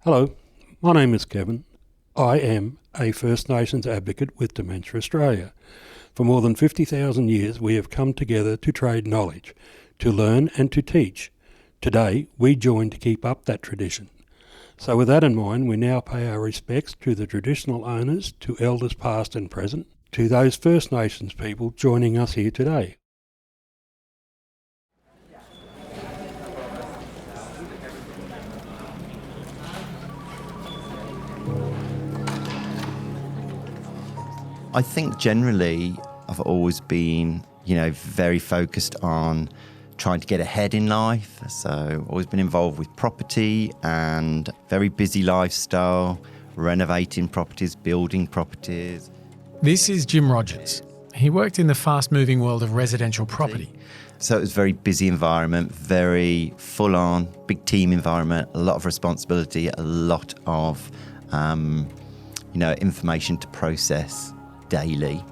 Hello, my name is Kevin. I am a First Nations advocate with Dementia Australia. For more than 50,000 years we have come together to trade knowledge, to learn and to teach. Today we join to keep up that tradition. So with that in mind, we now pay our respects to the traditional owners, to elders past and present, to those First Nations people joining us here today. I think generally I've always been, very focused on trying to get ahead in life. So always been involved with property and very busy lifestyle, renovating properties, building properties. This is Jim Rogers. He worked in the fast-moving world of residential property. So it was a very busy environment, very full-on, big team environment, a lot of responsibility, a lot of, information to process daily.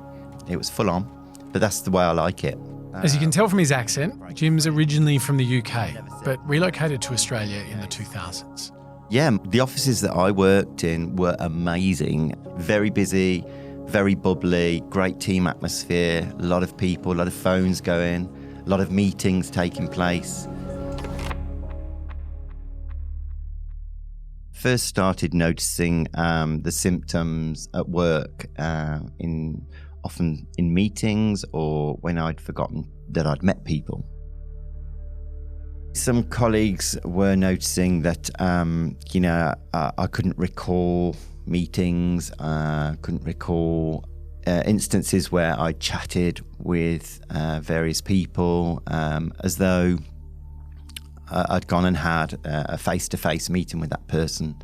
It was full on, but that's the way I like it. As you can tell from his accent, Jim's originally from the UK, but relocated to Australia in the 2000s. Yeah, the offices that I worked in were amazing, very busy, very bubbly, great team atmosphere, a lot of people, a lot of phones going, a lot of meetings taking place. First started noticing the symptoms at work, often in meetings or when I'd forgotten that I'd met people. Some colleagues were noticing that, I couldn't recall meetings, couldn't recall instances where I chatted with various people as though I'd gone and had a face-to-face meeting with that person,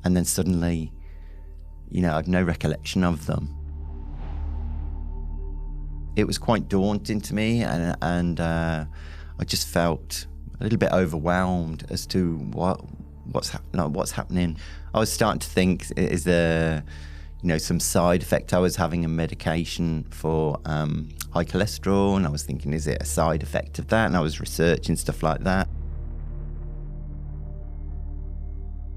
and then suddenly, I'd no recollection of them. It was quite daunting to me, and I just felt a little bit overwhelmed as to what's happening. I was starting to think, is there, some side effect? I was having a medication for high cholesterol, and I was thinking, is it a side effect of that? And I was researching stuff like that.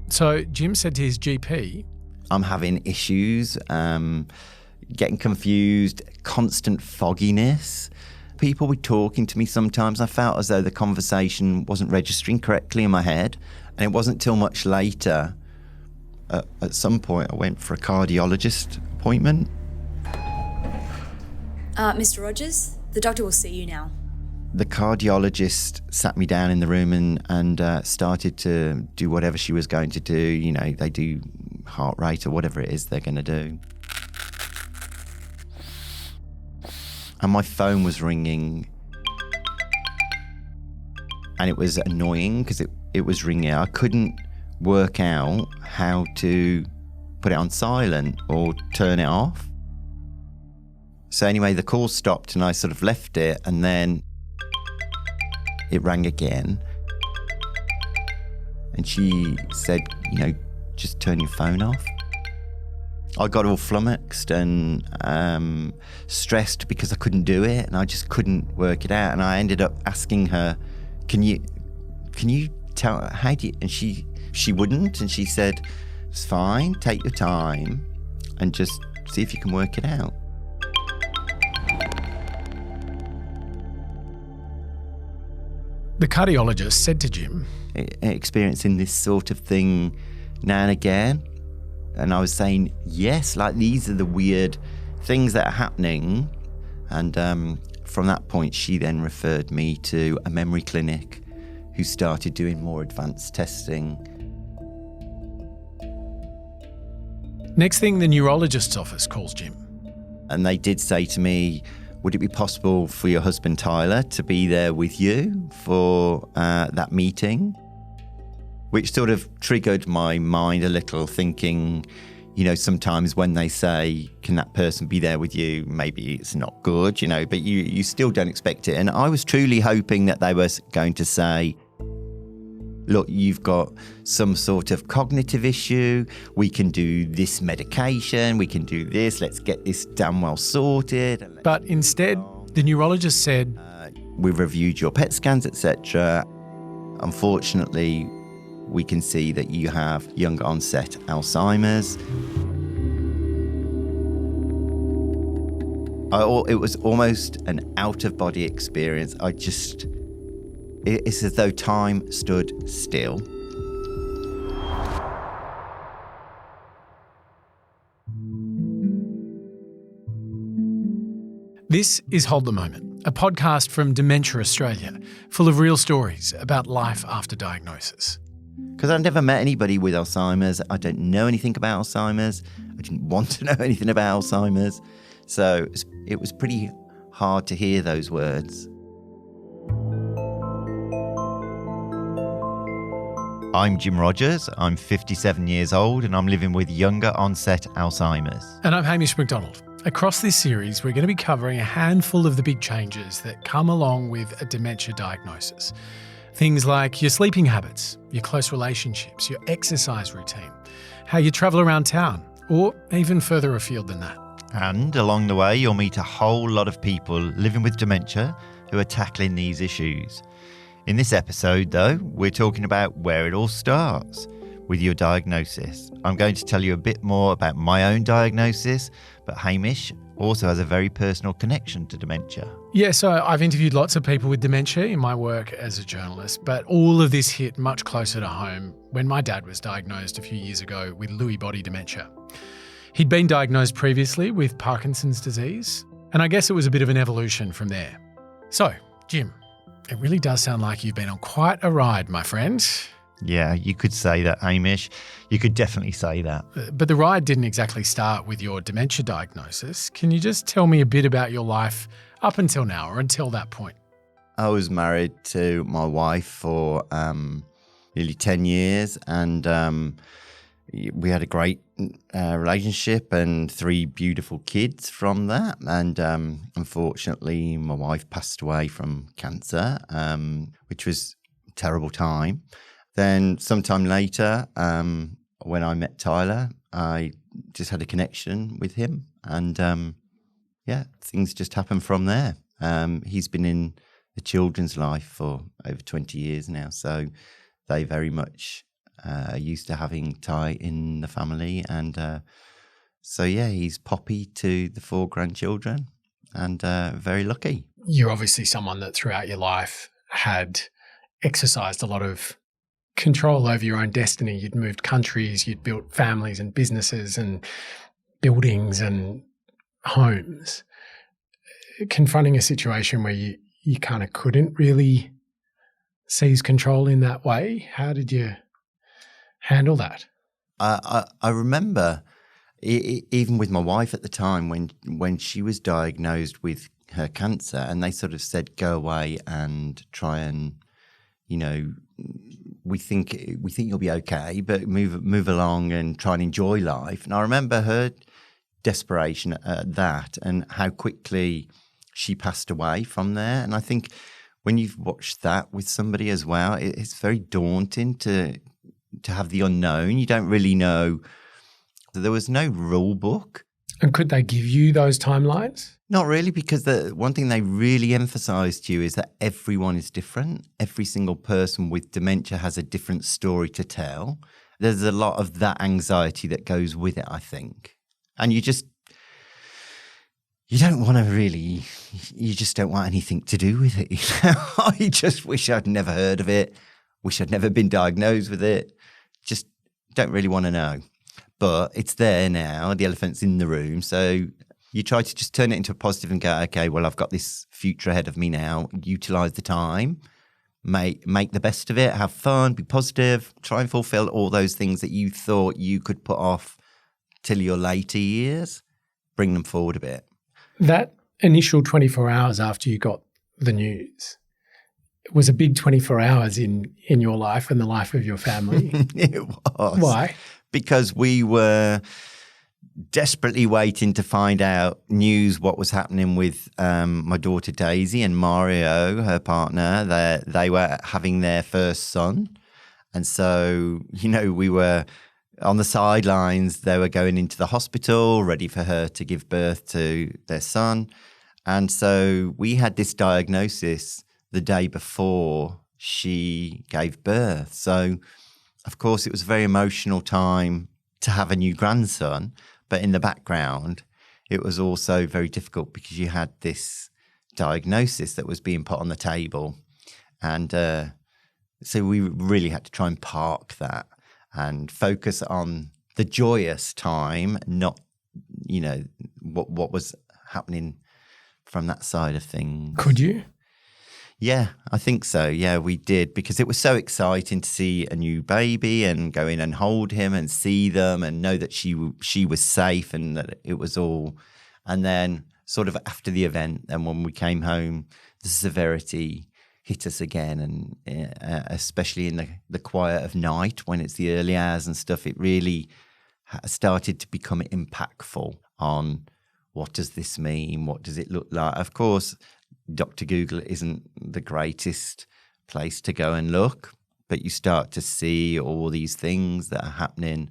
So Jim said to his GP, I'm having issues, getting confused, constant fogginess. People were talking to me sometimes. I felt as though the conversation wasn't registering correctly in my head. And it wasn't till much later, at some point, I went for a cardiologist appointment. Mr. Rogers, the doctor will see you now. The cardiologist sat me down in the room and started to do whatever she was going to do. They do heart rate or whatever it is they're going to do. And my phone was ringing. And it was annoying because it was ringing. I couldn't work out how to put it on silent or turn it off. So anyway, the call stopped and I sort of left it, and then it rang again, and she said, just turn your phone off. I got all flummoxed and stressed because I couldn't do it, and I just couldn't work it out. And I ended up asking her, can you tell, how do you, and she wouldn't, and she said, it's fine, take your time and just see if you can work it out. The cardiologist said to Jim, experiencing this sort of thing now and again. And I was saying, yes, like these are the weird things that are happening. And from that point, she then referred me to a memory clinic who started doing more advanced testing. Next thing, the neurologist's office calls Jim. And they did say to me, would it be possible for your husband, Tyler, to be there with you for that meeting? Which sort of triggered my mind a little, thinking, sometimes when they say, can that person be there with you? Maybe it's not good, but you still don't expect it. And I was truly hoping that they were going to say, look, you've got some sort of cognitive issue. We can do this medication. We can do this. Let's get this damn well sorted. But instead, the neurologist said, we've reviewed your PET scans, etc. Unfortunately, we can see that you have young onset Alzheimer's. It was almost an out-of-body experience. It's as though time stood still. This is Hold the Moment, a podcast from Dementia Australia, full of real stories about life after diagnosis. Because I've never met anybody with Alzheimer's. I don't know anything about Alzheimer's. I didn't want to know anything about Alzheimer's. So it was pretty hard to hear those words. I'm Jim Rogers. I'm 57 years old and I'm living with younger onset Alzheimer's. And I'm Hamish Macdonald. Across this series, we're going to be covering a handful of the big changes that come along with a dementia diagnosis. Things like your sleeping habits, your close relationships, your exercise routine, how you travel around town, or even further afield than that. And along the way, you'll meet a whole lot of people living with dementia who are tackling these issues. In this episode, though, we're talking about where it all starts, with your diagnosis. I'm going to tell you a bit more about my own diagnosis, but Hamish also has a very personal connection to dementia. Yeah, so I've interviewed lots of people with dementia in my work as a journalist, but all of this hit much closer to home when my dad was diagnosed a few years ago with Lewy body dementia. He'd been diagnosed previously with Parkinson's disease, and I guess it was a bit of an evolution from there. So, Jim, it really does sound like you've been on quite a ride, my friend. Yeah, you could say that, Hamish. You could definitely say that. But the ride didn't exactly start with your dementia diagnosis. Can you just tell me a bit about your life up until now, or until that point? I was married to my wife for nearly 10 years and we had a great relationship and 3 beautiful kids from that. And unfortunately, my wife passed away from cancer, which was a terrible time. Then sometime later, when I met Tyler, I just had a connection with him. And things just happened from there. He's been in the children's life for over 20 years now. So they very much used to having Ty in the family. And he's Poppy to the 4 grandchildren and very lucky. You're obviously someone that throughout your life had exercised a lot of control over your own destiny. You'd moved countries, you'd built families and businesses and buildings and homes. Confronting a situation where you kind of couldn't really seize control in that way, how did you handle that? I remember even with my wife at the time when she was diagnosed with her cancer and they sort of said, go away and try and, we think you'll be okay, but move along and try and enjoy life. And I remember her desperation at that and how quickly she passed away from there. And I think when you've watched that with somebody as well, it's very daunting to have the unknown. You don't really know. There was no rule book. And could they give you those timelines? Not really, because the one thing they really emphasised to you is that everyone is different. Every single person with dementia has a different story to tell. There's a lot of that anxiety that goes with it, I think. And you just don't want anything to do with it. I just wish I'd never heard of it. Wish I'd never been diagnosed with it. Just don't really want to know. But it's there now. The elephant's in the room. So you try to just turn it into a positive and go, okay, well, I've got this future ahead of me now. Utilise the time. Make the best of it. Have fun. Be positive. Try and fulfil all those things that you thought you could put off till your later years. Bring them forward a bit. That initial 24 hours after you got the news was a big 24 hours in your life and the life of your family. It was. Why? Because we were desperately waiting to find out what was happening with my daughter Daisy and Mario, her partner. They were having their first son. And so, we were on the sidelines. They were going into the hospital, ready for her to give birth to their son. And so we had this diagnosis the day before she gave birth. So of course, it was a very emotional time to have a new grandson, but in the background, it was also very difficult because you had this diagnosis that was being put on the table. And so we really had to try and park that and focus on the joyous time, not, what was happening from that side of things. Could you? Yeah, I think so. Yeah, we did, because it was so exciting to see a new baby and go in and hold him and see them and know that she was safe and that it was all. And then sort of after the event, then when we came home, the severity hit us again, and especially in the quiet of night when it's the early hours and stuff, it really started to become impactful on what does this mean? What does it look like? Of course, Dr. Google isn't the greatest place to go and look, but you start to see all these things that are happening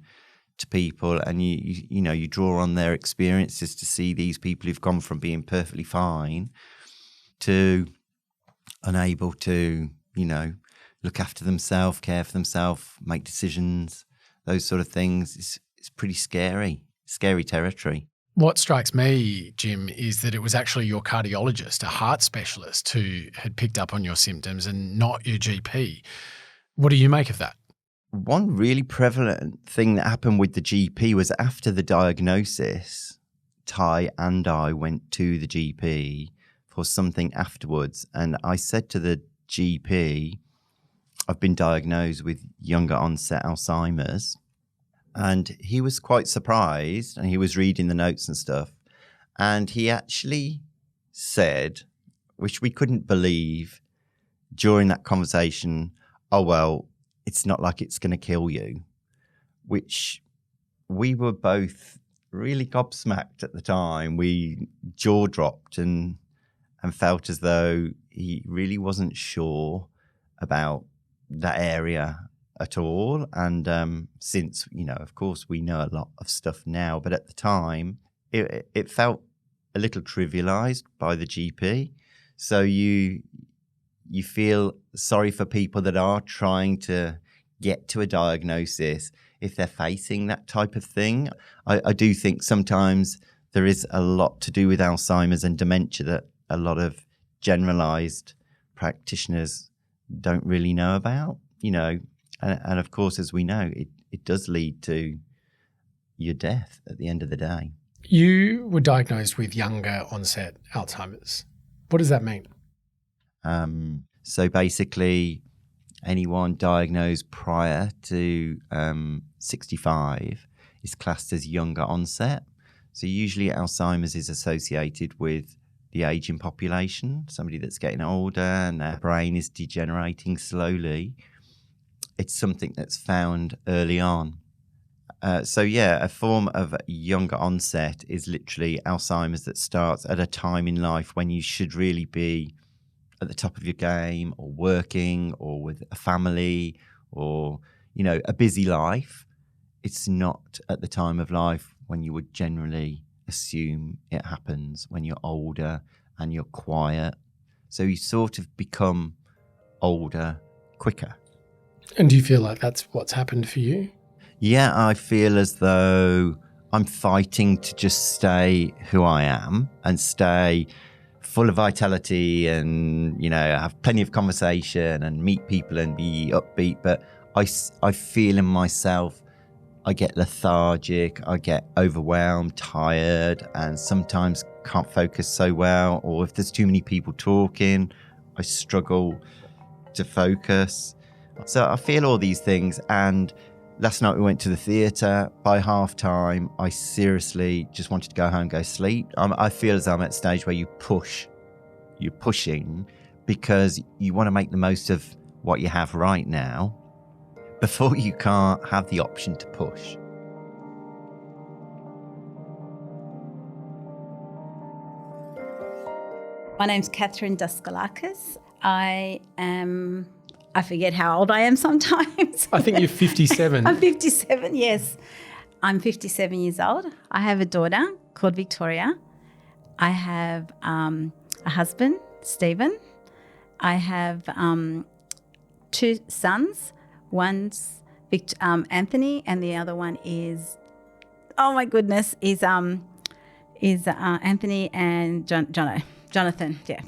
to people, and you draw on their experiences to see these people who've gone from being perfectly fine to unable to, look after themselves, care for themselves, make decisions, those sort of things. It's pretty scary territory. What strikes me, Jim, is that it was actually your cardiologist, a heart specialist, who had picked up on your symptoms and not your GP. What do you make of that? One really prevalent thing that happened with the GP was after the diagnosis, Ty and I went to the GP for something afterwards. And I said to the GP, I've been diagnosed with younger onset Alzheimer's. And he was quite surprised, and he was reading the notes and stuff. And he actually said, which we couldn't believe during that conversation, oh, well, it's not like it's going to kill you, which we were both really gobsmacked at the time. We jaw dropped and felt as though he really wasn't sure about that area at all. And since, of course, we know a lot of stuff now, but at the time, it felt a little trivialized by the GP. So you feel sorry for people that are trying to get to a diagnosis if they're facing that type of thing. I do think sometimes there is a lot to do with Alzheimer's and dementia that a lot of generalized practitioners don't really know about, and of course, as we know, it does lead to your death at the end of the day. You were diagnosed with younger onset Alzheimer's. What does that mean? So basically, anyone diagnosed prior to 65 is classed as younger onset. So usually Alzheimer's is associated with the aging population, somebody that's getting older and their brain is degenerating slowly. It's something that's found early on. A form of younger onset is literally Alzheimer's that starts at a time in life when you should really be at the top of your game, or working, or with a family, or, a busy life. It's not at the time of life when you would generally assume it happens, when you're older and you're quiet. So you sort of become older quicker. And do you feel like that's what's happened for you? Yeah, I feel as though I'm fighting to just stay who I am and stay full of vitality and, have plenty of conversation and meet people and be upbeat. But I feel in myself, I get lethargic, I get overwhelmed, tired, and sometimes can't focus so well. Or if there's too many people talking, I struggle to focus. So I feel all these things. And last night we went to the theatre. By half time, I seriously just wanted to go home, go sleep. I feel as I'm at a stage where you're pushing because you want to make the most of what you have right now before you can't have the option to push. My name's Catherine Daskalakis. I forget how old I am sometimes. I think you're 57. I'm 57, yes. I'm 57 years old. I have a daughter called Victoria. I have a husband, Stephen. I have 2 sons. One's Anthony, and the other one is, oh my goodness, is Anthony and Jonathan. Yeah.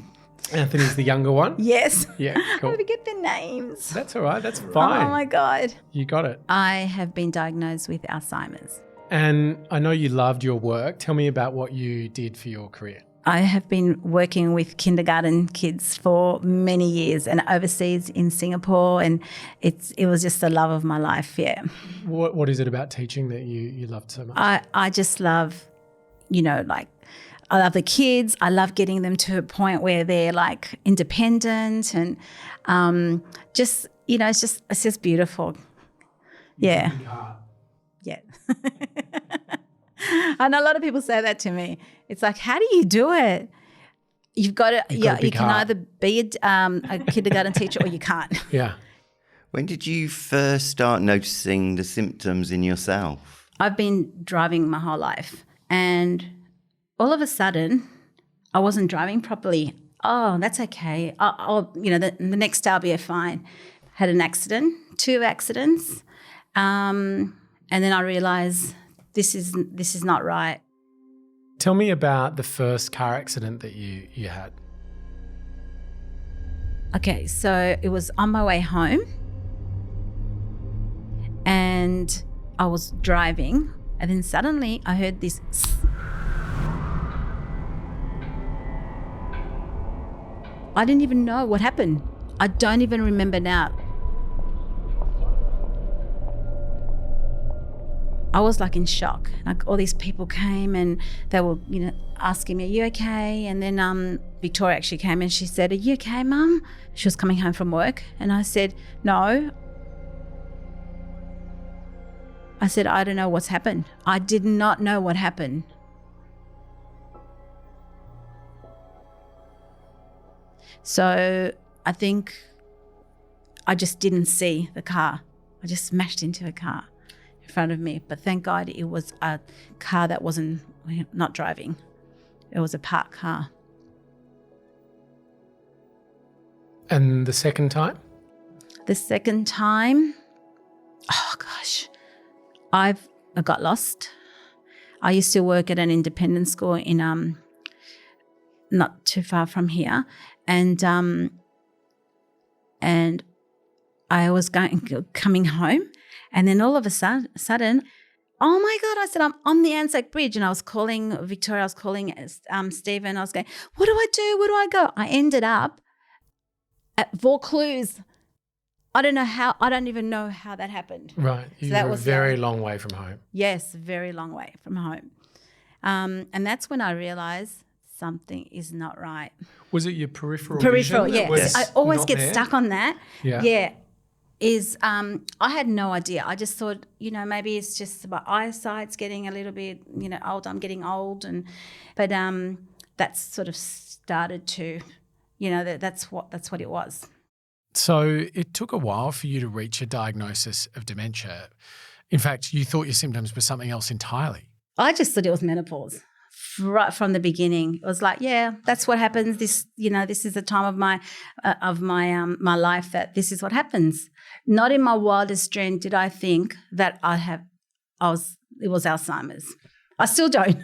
Anthony's the younger one? Yes. Yeah, cool. I forget their names. That's all right. That's fine. Oh my God. You got it. I have been diagnosed with Alzheimer's. And I know you loved your work. Tell me about what you did for your career. I have been working with kindergarten kids for many years and overseas in Singapore, and it was just the love of my life, yeah. What is it about teaching that you loved so much? I just love, I love the kids. I love getting them to a point where they're like independent and it's just beautiful. Yeah. Yeah. I know a lot of people say that to me. It's like, how do you do it? You've got to, you can either be a kindergarten teacher or you can't. Yeah. When did you first start noticing the symptoms in yourself? I've been driving my whole life, and all of a sudden I wasn't driving properly. Oh, that's okay. The next day I'll be fine. Had an accident, 2 accidents, and then I realised this is not right. Tell me about the first car accident that you had. Okay, so it was on my way home, and I was driving, and then suddenly I heard this. I didn't even know what happened. I don't even remember now. I was like in shock. Like all these people came and they were, asking me, "Are you okay?" And then Victoria actually came and she said, "Are you okay, Mum?" She was coming home from work, and I said, "No." I said, "I don't know what's happened." I did not know what happened. So I think I just didn't see the car. I just smashed into a car in front of me. But thank God it was a car that wasn't not driving. It was a parked car. And the second time? The second time, oh gosh, I got lost. I used to work at an independent school in not too far from here, and I was coming home, and then all of a sudden, oh my God, I said, I'm on the Anzac Bridge, and I was calling Victoria, I was calling Stephen, I was going, what do I do? Where do I go? I ended up at Vaucluse. I don't even know how that happened. Right. You were a very long way from home. Yes, very long way from home. And that's when I realised something is not right. Was it your peripheral vision? Yes. I always get there? stuck on that. Yeah. Yeah. I had no idea. I just thought, maybe it's just my eyesight's getting a little bit, old. I'm getting old, but that's sort of started to, that's what it was. So it took a while for you to reach a diagnosis of dementia. In fact, you thought your symptoms were something else entirely. I just thought it was menopause. Right from the beginning, it was like, yeah, that's what happens. This is the time of my life that this is what happens. Not in my wildest dream did I think that it was Alzheimer's. I still don't.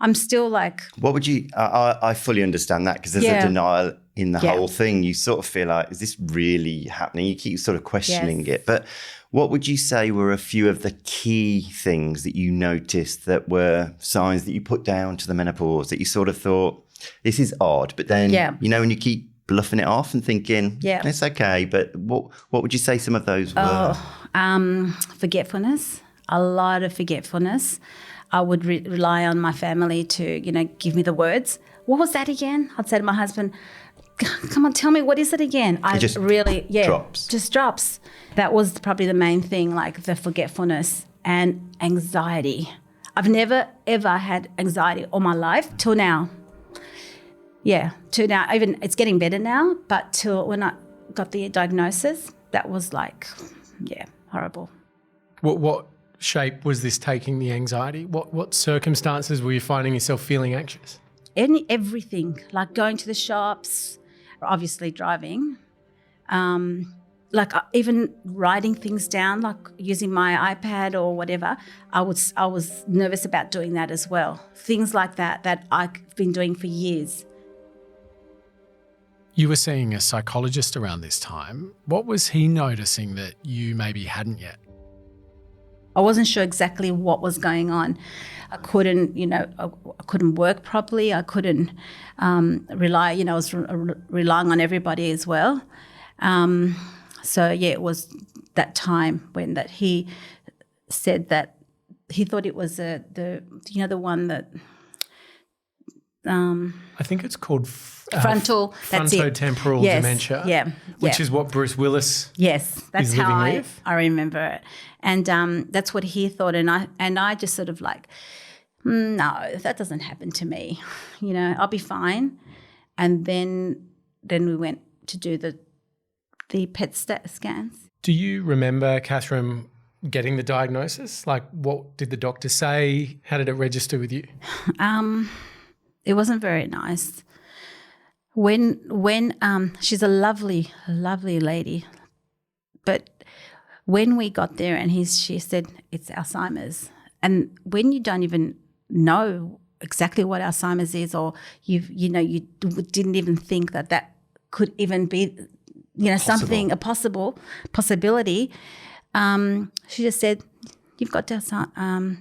I'm still like. What would you? I fully understand that, because there's a denial in the whole thing. You sort of feel like, is this really happening? You keep sort of questioning it. But what would you say were a few of the key things that you noticed that were signs that you put down to the menopause, that you sort of thought, this is odd, but then, when you keep bluffing it off and thinking, it's okay, but what would you say some of those were? Forgetfulness, a lot of forgetfulness. I would rely on my family to, give me the words. What was that again? I'd say to my husband, come on, tell me, what is it again? Drops. Just drops. That was probably the main thing, like the forgetfulness and anxiety. I've never, ever had anxiety all my life till now. Yeah, till now. Even it's getting better now, but till when I got the diagnosis, that was like, horrible. What shape was this taking, the anxiety? What circumstances were you finding yourself feeling anxious? Everything, like going to the shops, obviously driving, like even writing things down, like using my iPad or whatever, I was nervous about doing that as well. Things like that I've been doing for years. You were seeing a psychologist around this time. What was he noticing that you maybe hadn't yet? I wasn't sure exactly what was going on. I couldn't, I couldn't work properly. I couldn't rely, I was relying on everybody as well. So yeah, it was that time when that he said that he thought it was the one that I think it's called frontotemporal dementia. Yeah, which is what Bruce Willis. Yes, that's is how living with. I remember it, and that's what he thought, and I just sort of like, no, that doesn't happen to me, I'll be fine, and then we went to do the PET scans. Do you remember, Catherine, getting the diagnosis? Like, what did the doctor say? How did it register with you? It wasn't very nice. When she's a lovely, lovely lady, but when we got there and she said it's Alzheimer's, and when you don't even know exactly what Alzheimer's is, or you didn't even think that could even be something, a possibility. She just said, "You've got Alzheimer's.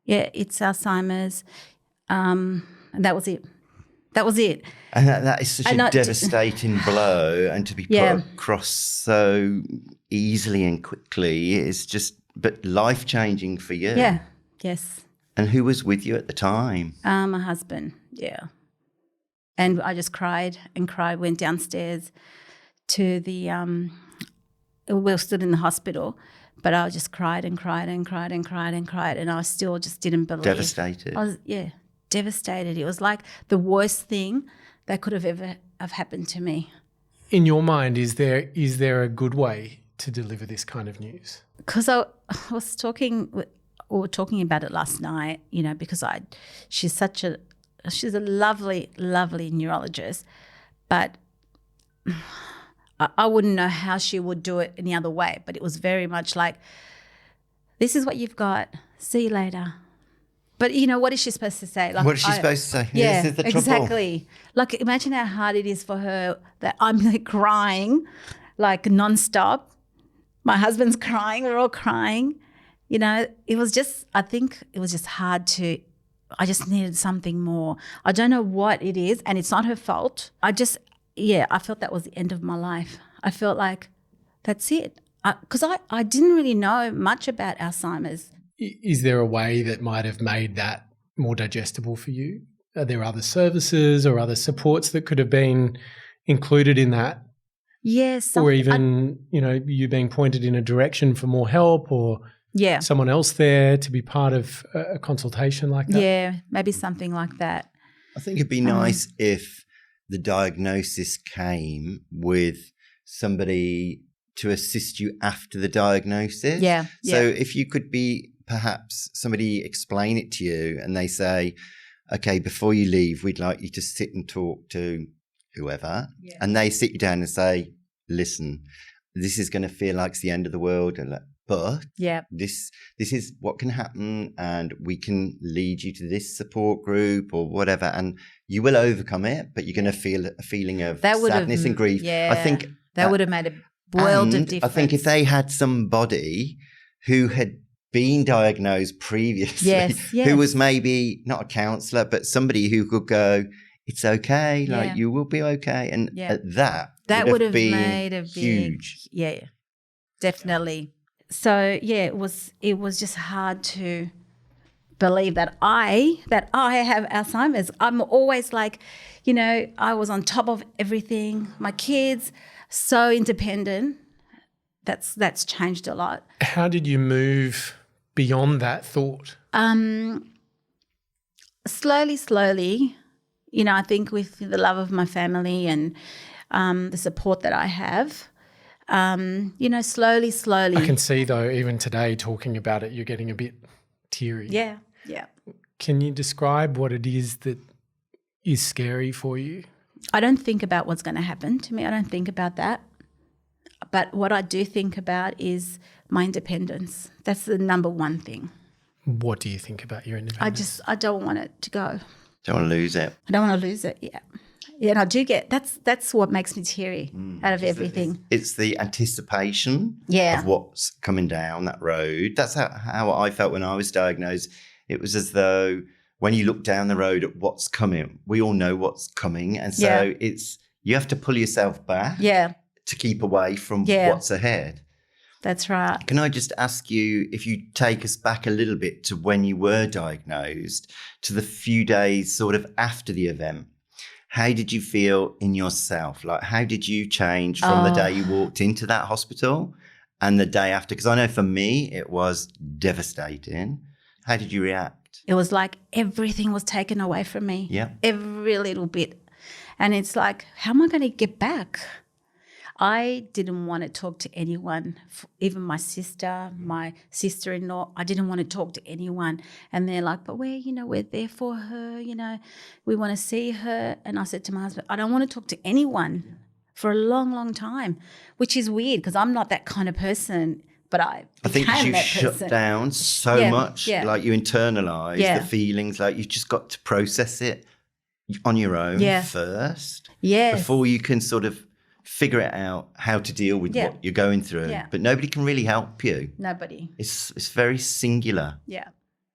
It's Alzheimer's." And that was it. And that is such a devastating blow, and to be put across so easily and quickly is but life-changing for you. Yeah, yes. And who was with you at the time? My husband, yeah. And I just cried and cried, went downstairs to the, we stood in the hospital, but I just cried and cried and cried and cried and cried, and I still just didn't believe. Devastated. Devastated. It was like the worst thing that could have ever have happened to me. In your mind, is there a good way to deliver this kind of news? Because I was we were talking about it last night, because she's a lovely, lovely neurologist, but I wouldn't know how she would do it any other way. But it was very much like, this is what you've got. See you later. But, what is she supposed to say? Like, what is she supposed to say? Yeah, this is the exactly. trouble. Like, imagine how hard it is for her that I'm like crying, like nonstop. My husband's crying. We're all crying. It was just, I think it was just hard I just needed something more. I don't know what it is, and it's not her fault. I felt that was the end of my life. I felt like that's it. Because I didn't really know much about Alzheimer's. Is there a way that might have made that more digestible for you? Are there other services or other supports that could have been included in that? Yes. Or even, you being pointed in a direction for more help, or someone else there to be part of a consultation like that? Yeah, maybe something like that. I think it'd be nice if the diagnosis came with somebody to assist you after the diagnosis. Yeah. So if you could be perhaps somebody explain it to you and they say, okay, before you leave, we'd like you to sit and talk to whoever. Yeah. And they sit you down and say, listen, this is going to feel like it's the end of the world. But this is what can happen, and we can lead you to this support group or whatever, and you will overcome it, but you're going to feel a feeling of sadness and grief. Yeah, I think that would have made a world of difference. I think if they had somebody who had been diagnosed previously, who was maybe not a counsellor, but somebody who could go, it's okay, like you will be okay. And that would have made a huge. Definitely. So it was just hard to believe that I have Alzheimer's. I'm always like, I was on top of everything. My kids, so independent. That's changed a lot. How did you move beyond that thought? Slowly, I think with the love of my family and the support that I have, slowly. I can see though, even today talking about it, you're getting a bit teary. Yeah. Can you describe what it is that is scary for you? I don't think about what's going to happen to me. I don't think about that. But what I do think about is my independence. That's the number one thing. What do you think about your independence? I don't want it to go. Don't want to lose it. I don't want to lose it. Yeah. Yeah, and I do get that's what makes me teary out of everything. It's the anticipation of what's coming down that road. That's how I felt when I was diagnosed. It was as though when you look down the road at what's coming, we all know what's coming. And so you have to pull yourself back to keep away from what's ahead. That's right. Can I just ask you, if you take us back a little bit to when you were diagnosed, to the few days sort of after the event? How did you feel in yourself? Like, how did you change from the day you walked into that hospital and the day after? Because I know for me, it was devastating. How did you react? It was like everything was taken away from me. Yeah. Every little bit. And it's like, how am I going to get back? I didn't want to talk to anyone, even my sister-in-law. I didn't want to talk to anyone. And they're like, but we're there for her, we want to see her. And I said to my husband, I don't want to talk to anyone for a long, long time, which is weird because I'm not that kind of person. But I think you shut down so much, like you internalise the feelings, like you've just got to process it on your own first before you can sort of figure it out how to deal with what you're going through. Yeah. But nobody can really help you. Nobody. It's very singular. Yeah.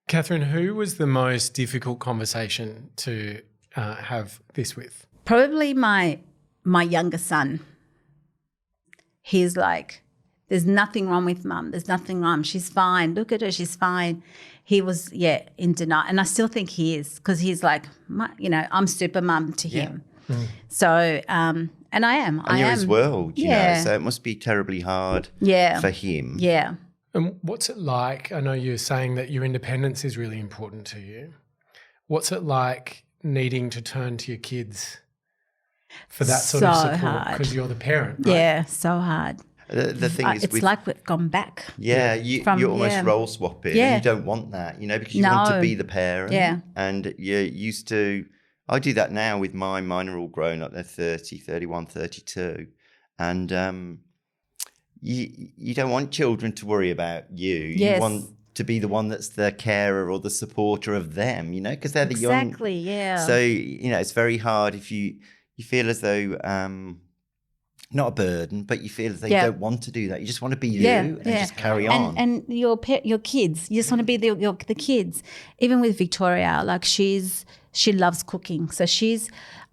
Catherine, who was the most difficult conversation to have this with? Probably my younger son. He's like, there's nothing wrong with mum. There's nothing wrong. She's fine. Look at her. She's fine. He was, in denial. And I still think he is because he's like, I'm super mum to him. Mm. So, and I am. And you're his world, you know, so it must be terribly hard for him. Yeah. And what's it like? I know you're saying that your independence is really important to you. What's it like needing to turn to your kids for that sort of support? Because you're the parent, right? Yeah, so hard. The thing is, it's like we've gone back. Yeah, you're almost role swapping, and you don't want that, because you want to be the parent. Yeah. And you're used to. I do that now with mine. Mine are all grown up. They're 30, 31, 32. And you don't want children to worry about you. Yes. You want to be the one that's the carer or the supporter of them, because they're the young. Exactly, yeah. So, it's very hard if you feel as though, not a burden, but you feel as though you don't want to do that. You just want to be you and just carry on. And your kids, you just want to be the kids. Even with Victoria, like she loves cooking. So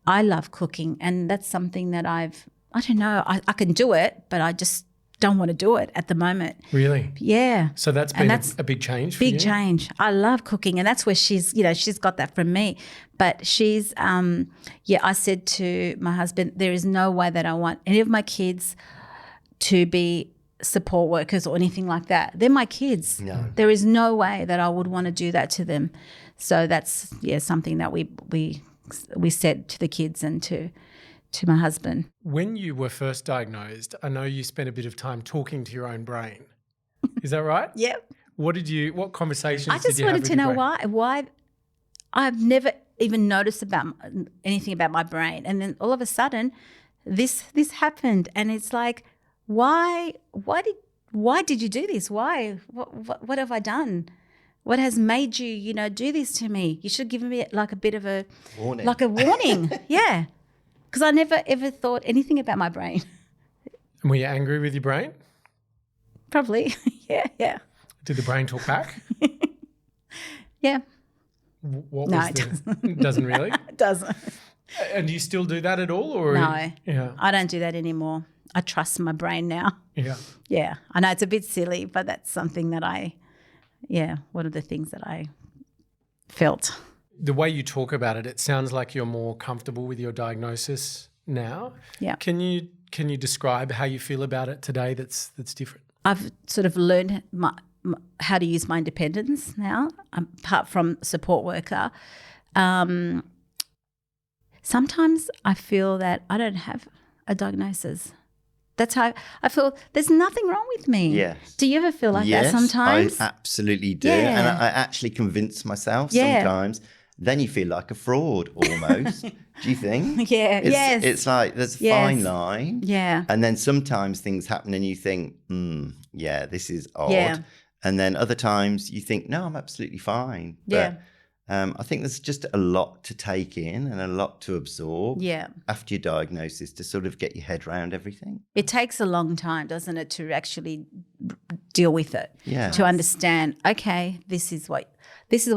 I love cooking, and that's something that I don't know, I can do it, but I just don't want to do it at the moment. Really? Yeah. So that's been a big change for you? Big change. I love cooking, and that's where she's got that from me. But she's, I said to my husband, there is no way that I want any of my kids to be support workers or anything like that. They're my kids. No. There is no way that I would want to do that to them. So that's, something that we said to the kids and to my husband. When you were first diagnosed, I know you spent a bit of time talking to your own brain. Is that right? Yep. What conversations I just did you have wanted with to your know brain? why I've never even noticed about anything about my brain, and then all of a sudden this happened, and it's like, why did you do this? Why? What have I done? What has made you, do this to me? You should have given me like a bit of a warning. Like a warning. Yeah. Because I never ever thought anything about my brain. And were you angry with your brain? Probably. Yeah. Did the brain talk back? Yeah. It doesn't. It doesn't really? It doesn't. And do you still do that at all? Or no. Yeah. I don't do that anymore. I trust my brain now. Yeah. Yeah. I know it's a bit silly, but that's something that one of the things that I felt. The way you talk about it, it sounds like you're more comfortable with your diagnosis now. Yeah. Can you describe how you feel about it today that's different? I've sort of learned how to use my independence now, apart from support worker. Sometimes I feel that I don't have a diagnosis. That's how I feel. There's nothing wrong with me. Yes. Do you ever feel like that sometimes? I absolutely do. Yeah. And I actually convince myself sometimes. then you feel like a fraud almost. Do you think? Yeah. Yes. It's like there's a Yes. fine line. Yeah. And then sometimes things happen and you think, yeah, this is odd. Yeah. And then other times you think, no, I'm absolutely fine. Yeah. But I think there's just a lot to take in and a lot to absorb Yeah. after your diagnosis to sort of get your head around everything. It takes a long time, doesn't it, to actually deal with it. Yeah. To understand, okay, this is what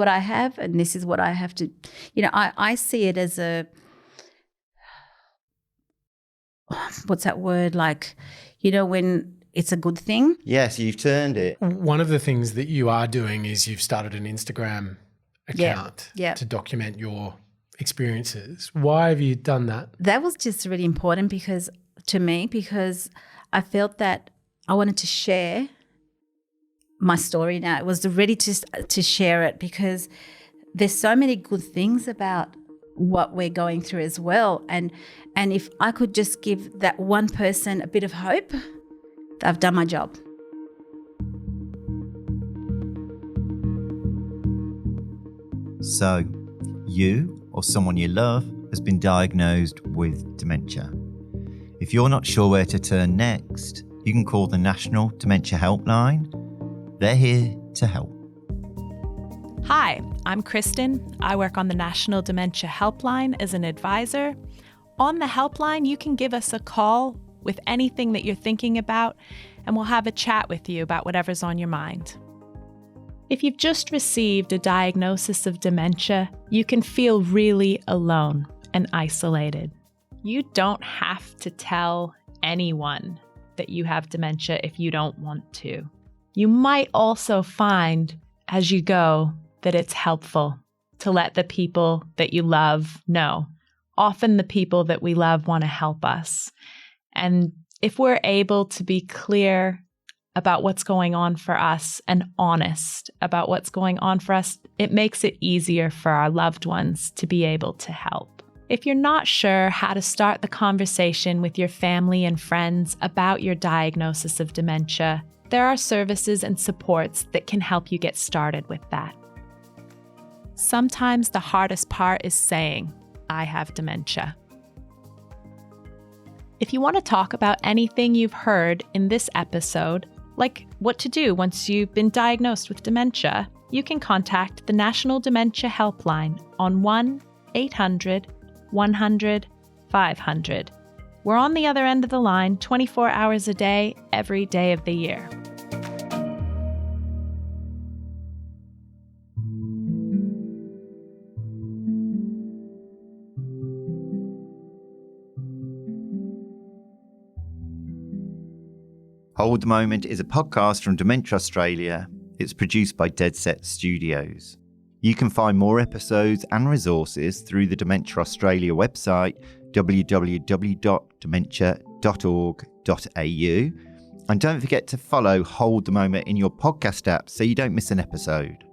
I have, and this is what I have to. I see it as a, what's that word, like, when it's a good thing. Yes, you've turned it. One of the things that you are doing is you've started an Instagram account Yeah. to document your experiences. Why have you done that? That was just really important because I felt that I wanted to share my story now. I was ready to share it because there's so many good things about what we're going through as well. And if I could just give that one person a bit of hope, I've done my job. So, you or someone you love has been diagnosed with dementia. If you're not sure where to turn next, you can call the National Dementia Helpline. They're here to help. Hi, I'm Kristen. I work on the National Dementia Helpline as an advisor. On the helpline, you can give us a call with anything that you're thinking about, and we'll have a chat with you about whatever's on your mind. If you've just received a diagnosis of dementia, you can feel really alone and isolated. You don't have to tell anyone that you have dementia if you don't want to. You might also find as you go that it's helpful to let the people that you love know. Often the people that we love want to help us. And if we're able to be clear about what's going on for us and honest about what's going on for us, it makes it easier for our loved ones to be able to help. If you're not sure how to start the conversation with your family and friends about your diagnosis of dementia, there are services and supports that can help you get started with that. Sometimes the hardest part is saying, I have dementia. If you want to talk about anything you've heard in this episode, like what to do once you've been diagnosed with dementia, you can contact the National Dementia Helpline on 1-800-100-500. We're on the other end of the line 24 hours a day, every day of the year. Hold the Moment is a podcast from Dementia Australia. It's produced by Dead Set Studios. You can find more episodes and resources through the Dementia Australia website, www.dementia.org.au. And don't forget to follow Hold the Moment in your podcast app so you don't miss an episode.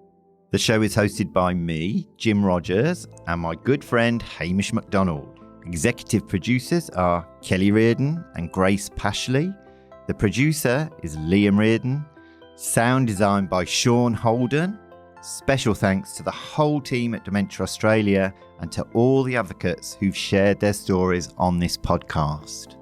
The show is hosted by me, Jim Rogers, and my good friend Hamish Macdonald. Executive producers are Kelly Reardon and Grace Pashley. The producer is Liam Reardon. Sound designed by Sean Holden. Special thanks to the whole team at Dementia Australia and to all the advocates who've shared their stories on this podcast.